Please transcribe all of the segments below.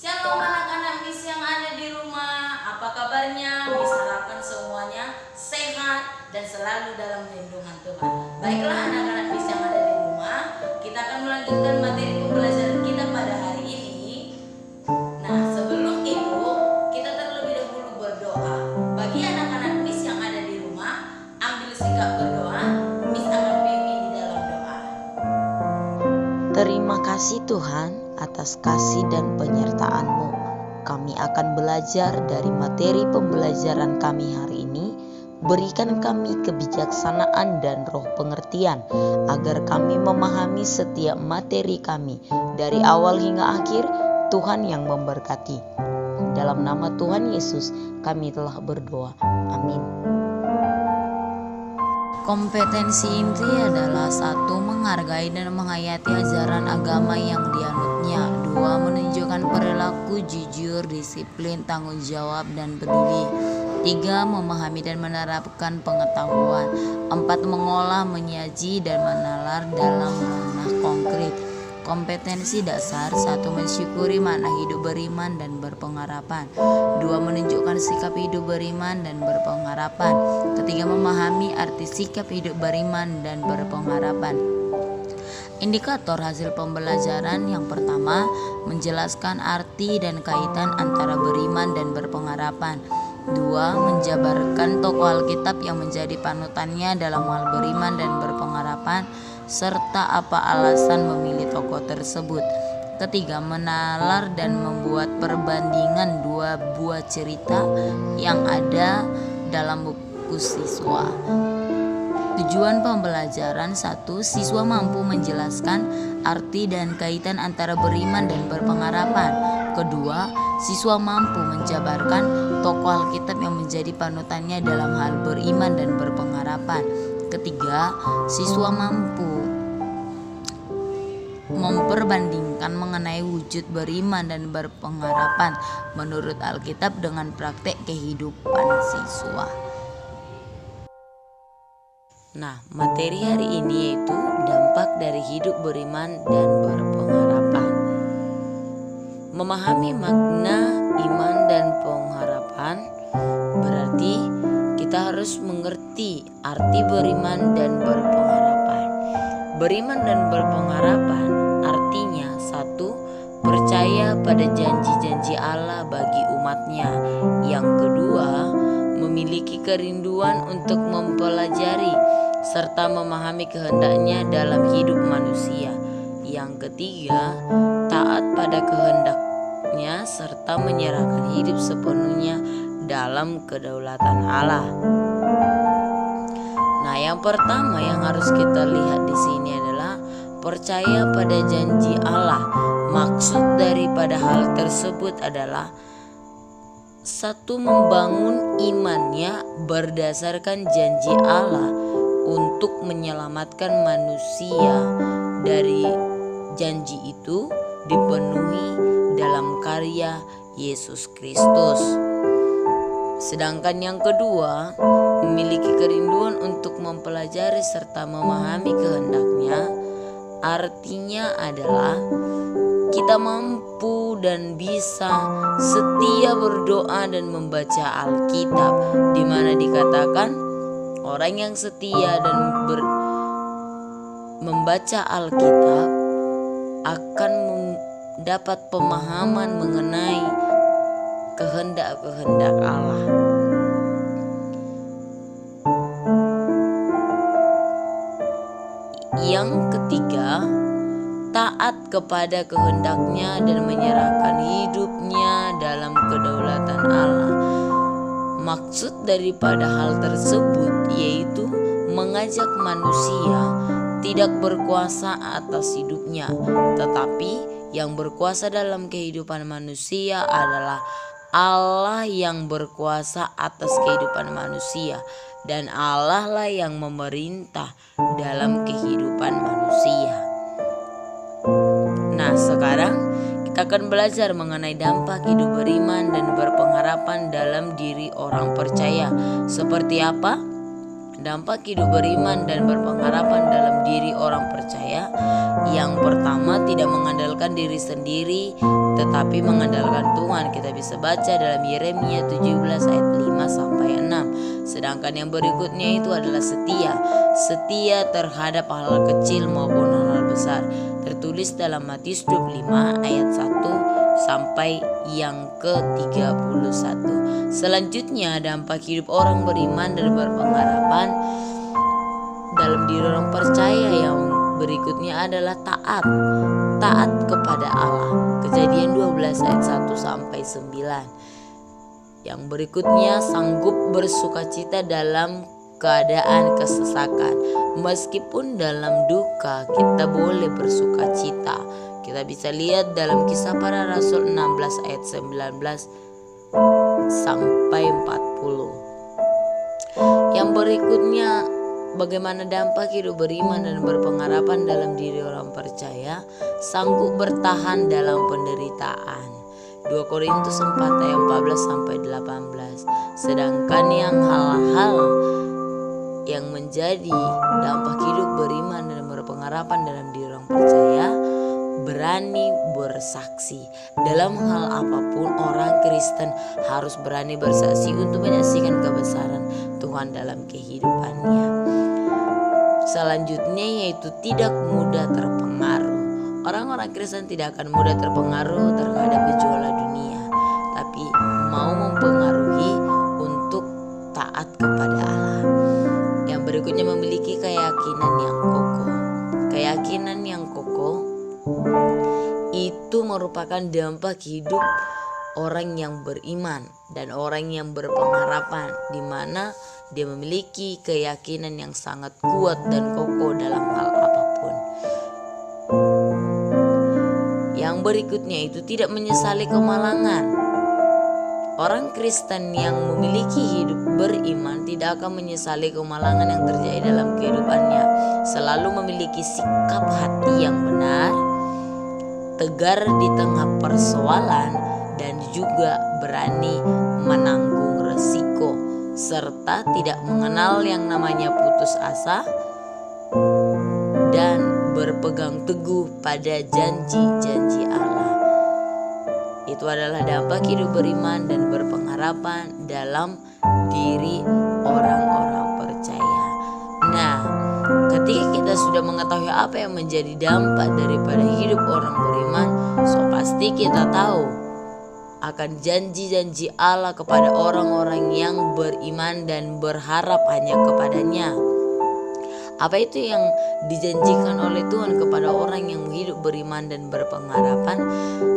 Shalom anak-anak Miss yang ada di rumah. Apa kabarnya? Miss harapkan semuanya sehat dan selalu dalam lindungan Tuhan. Baiklah anak-anak Miss yang ada di rumah, kita akan melanjutkan materi pembelajaran kita pada hari ini. Nah, sebelum itu kita terlebih dahulu berdoa. Bagi anak-anak Miss yang ada di rumah, ambil sikap berdoa. Miss akan pimpin di dalam doa. Terima kasih Tuhan atas kasih dan penyertaan-Mu. Kami akan belajar dari materi pembelajaran kami hari ini. Berikan kami kebijaksanaan dan roh pengertian, agar kami memahami setiap materi kami. Dari awal hingga akhir, Tuhan yang memberkati. Dalam nama Tuhan Yesus, kami telah berdoa. Amin. Kompetensi inti adalah 1. Menghargai dan menghayati ajaran agama yang dianutnya. 2. Menunjukkan perilaku jujur, disiplin, tanggung jawab, dan peduli. 3. Memahami dan menerapkan pengetahuan. 4. Mengolah, menyaji, dan menalar dalam ranah konkret. Kompetensi dasar: 1. Mensyukuri makna hidup beriman dan berpengharapan. 2. Menunjukkan sikap hidup beriman dan berpengharapan. 3. Memahami arti sikap hidup beriman dan berpengharapan. Indikator hasil pembelajaran: yang pertama, menjelaskan arti dan kaitan antara beriman dan berpengharapan. 2. Menjabarkan tokoh Alkitab yang menjadi panutannya dalam hal beriman dan berpengharapan, serta apa alasan memilih tokoh tersebut. 3. Menalar dan membuat perbandingan dua buah cerita yang ada dalam buku siswa. Tujuan pembelajaran: 1. Siswa mampu menjelaskan arti dan kaitan antara beriman dan berpengharapan. 2. Siswa mampu menjabarkan tokoh Alkitab yang menjadi panutannya dalam hal beriman dan berpengharapan. 3. Siswa mampu memperbandingkan mengenai wujud beriman dan berpengharapan menurut Alkitab dengan praktek kehidupan siswa. Nah, materi hari ini yaitu dampak dari hidup beriman dan berpengharapan. Memahami makna iman dan pengharapan berarti kita harus mengerti arti beriman dan berpengharapan. Beriman dan berpengharapan artinya: 1. Percaya pada janji-janji Allah bagi umatnya. Yang kedua, memiliki kerinduan untuk mempelajari serta memahami kehendaknya dalam hidup manusia. Yang ketiga, taat pada kehendaknya serta menyerahkan hidup sepenuhnya dalam kedaulatan Allah. Nah, yang pertama yang harus kita lihat di sini adalah percaya pada janji Allah. Maksud daripada hal tersebut adalah: 1. Membangun imannya berdasarkan janji Allah untuk menyelamatkan manusia. Dari janji itu dipenuhi dalam karya Yesus Kristus. Sedangkan yang kedua, memiliki kerinduan untuk mempelajari serta memahami kehendaknya. Artinya adalah kita mampu dan bisa setia berdoa dan membaca Alkitab, di mana dikatakan orang yang setia dan membaca Alkitab akan mendapat pemahaman mengenai kehendak-kehendak Allah. Yang ketiga, taat kepada kehendaknya dan menyerahkan hidupnya dalam kedaulatan Allah. Maksud daripada hal tersebut yaitu mengajak manusia tidak berkuasa atas hidupnya, tetapi yang berkuasa dalam kehidupan manusia adalah Allah yang berkuasa atas kehidupan manusia, dan Allah lah yang memerintah dalam kehidupan manusia. Nah, sekarang kita akan belajar mengenai dampak hidup beriman dan berpengharapan dalam diri orang percaya. Seperti apa? dampak hidup beriman dan berpengharapan dalam diri orang percaya. Yang pertama, tidak mengandalkan diri sendiri tetapi mengandalkan Tuhan. Kita bisa baca dalam Yeremia 17 ayat 5 sampai 6. Sedangkan yang berikutnya itu adalah setia. Setia terhadap hal kecil maupun hal besar. Tertulis dalam Matius 25 ayat 1 sampai yang ke-31. Selanjutnya, dampak hidup orang beriman dan berpengharapan dalam diri orang percaya yang berikutnya adalah taat. Taat kepada Allah. Kejadian 12 ayat 1 sampai 9. Yang berikutnya, sanggup bersukacita dalam keadaan kesesakan. Meskipun dalam duka kita boleh bersukacita. Kita bisa lihat dalam Kisah Para Rasul 16 ayat 19 sampai 40. Yang berikutnya, bagaimana dampak hidup beriman dan berpengharapan dalam diri orang percaya? Sanggup bertahan dalam penderitaan. 2 Korintus 4 ayat 14 sampai 18. Sedangkan yang hal-hal yang menjadi dampak hidup beriman dan berpengharapan dalam diri orang percaya, berani bersaksi. Dalam hal apapun, orang Kristen harus berani bersaksi untuk menyaksikan kebesaran Tuhan dalam kehidupannya. Selanjutnya yaitu tidak mudah terpengaruh. Orang-orang Kristen tidak akan mudah terpengaruh terhadap gejolak dunia, tapi mau mempengaruhi untuk taat kepada Allah. Yang berikutnya, memiliki keyakinan yang kokoh. Keyakinan yang kokoh itu merupakan dampak hidup orang yang beriman dan orang yang berpengharapan, di mana dia memiliki keyakinan yang sangat kuat dan kokoh dalam hal apapun. Yang berikutnya itu tidak menyesali kemalangan. Orang Kristen yang memiliki hidup beriman tidak akan menyesali kemalangan yang terjadi dalam kehidupannya. Selalu memiliki sikap hati yang benar, tegar di tengah persoalan, dan juga berani menanggung resiko, serta tidak mengenal yang namanya putus asa dan berpegang teguh pada janji-janji Allah. Itu adalah dampak hidup beriman dan berpengharapan dalam diri orang-orang percaya. Nah, ketika kita sudah mengetahui apa yang menjadi dampak daripada hidup orang beriman, so pasti kita tahu akan janji-janji Allah kepada orang-orang yang beriman dan berharap hanya kepadanya. Apa itu yang dijanjikan oleh Tuhan kepada orang yang hidup beriman dan berpengharapan?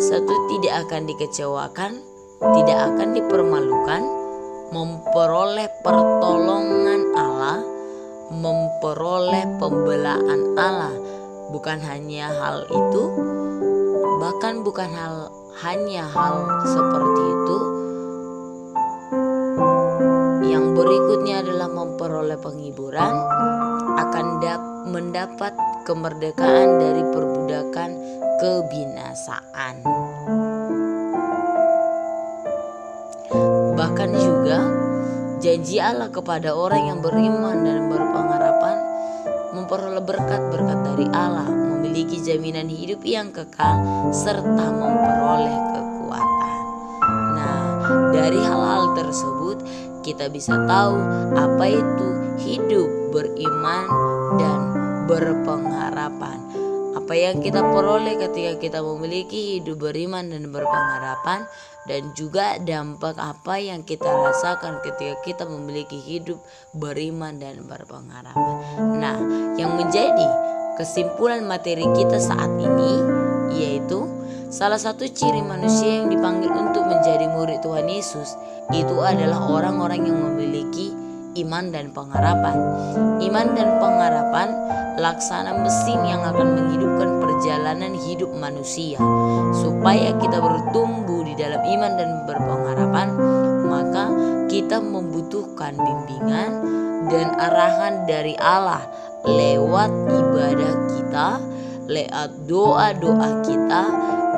Satu, tidak akan dikecewakan, tidak akan dipermalukan, memperoleh pertolongan Allah, memperoleh pembelaan Allah. Bukan hanya hal itu, bahkan bukan hanya hal seperti itu. Yang berikutnya adalah memperoleh penghiburan, akan mendapat kemerdekaan dari perbudakan kebinasaan. Bahkan juga janji Allah kepada orang yang beriman dan berpengharapan memperoleh berkat-berkat dari Allah, memiliki jaminan hidup yang kekal, serta memperoleh kekuatan. Nah, dari hal-hal tersebut kita bisa tahu apa itu hidup beriman dan berpengharapan. Apa yang kita peroleh ketika kita memiliki hidup beriman dan berpengharapan, dan juga dampak apa yang kita rasakan ketika kita memiliki hidup beriman dan berpengharapan. Nah, yang menjadi kesimpulan materi kita saat ini yaitu salah satu ciri manusia yang dipanggil untuk menjadi murid Tuhan Yesus itu adalah orang-orang yang memiliki iman dan pengharapan. Iman dan pengharapan laksana mesin yang akan menghidupkan perjalanan hidup manusia. Supaya kita bertumbuh di dalam iman dan berpengharapan, maka kita membutuhkan bimbingan dan arahan dari Allah lewat ibadah kita, lewat doa-doa kita,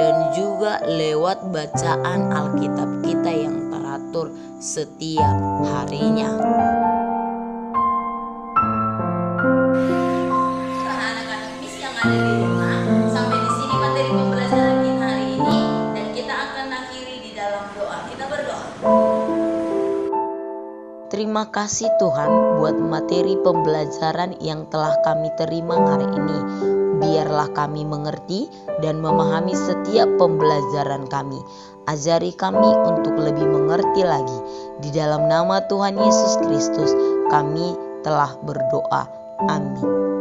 dan juga lewat bacaan Alkitab kita yang teratur setiap harinya. ada di rumah. Sampai di sini materi pembelajaran kita hari ini, dan kita akan akhiri di dalam doa. Kita berdoa. Terima kasih Tuhan buat materi pembelajaran yang telah kami terima hari ini. Biarlah kami mengerti dan memahami setiap pembelajaran kami. Ajari kami untuk lebih mengerti lagi. Di dalam nama Tuhan Yesus Kristus kami telah berdoa. Amin.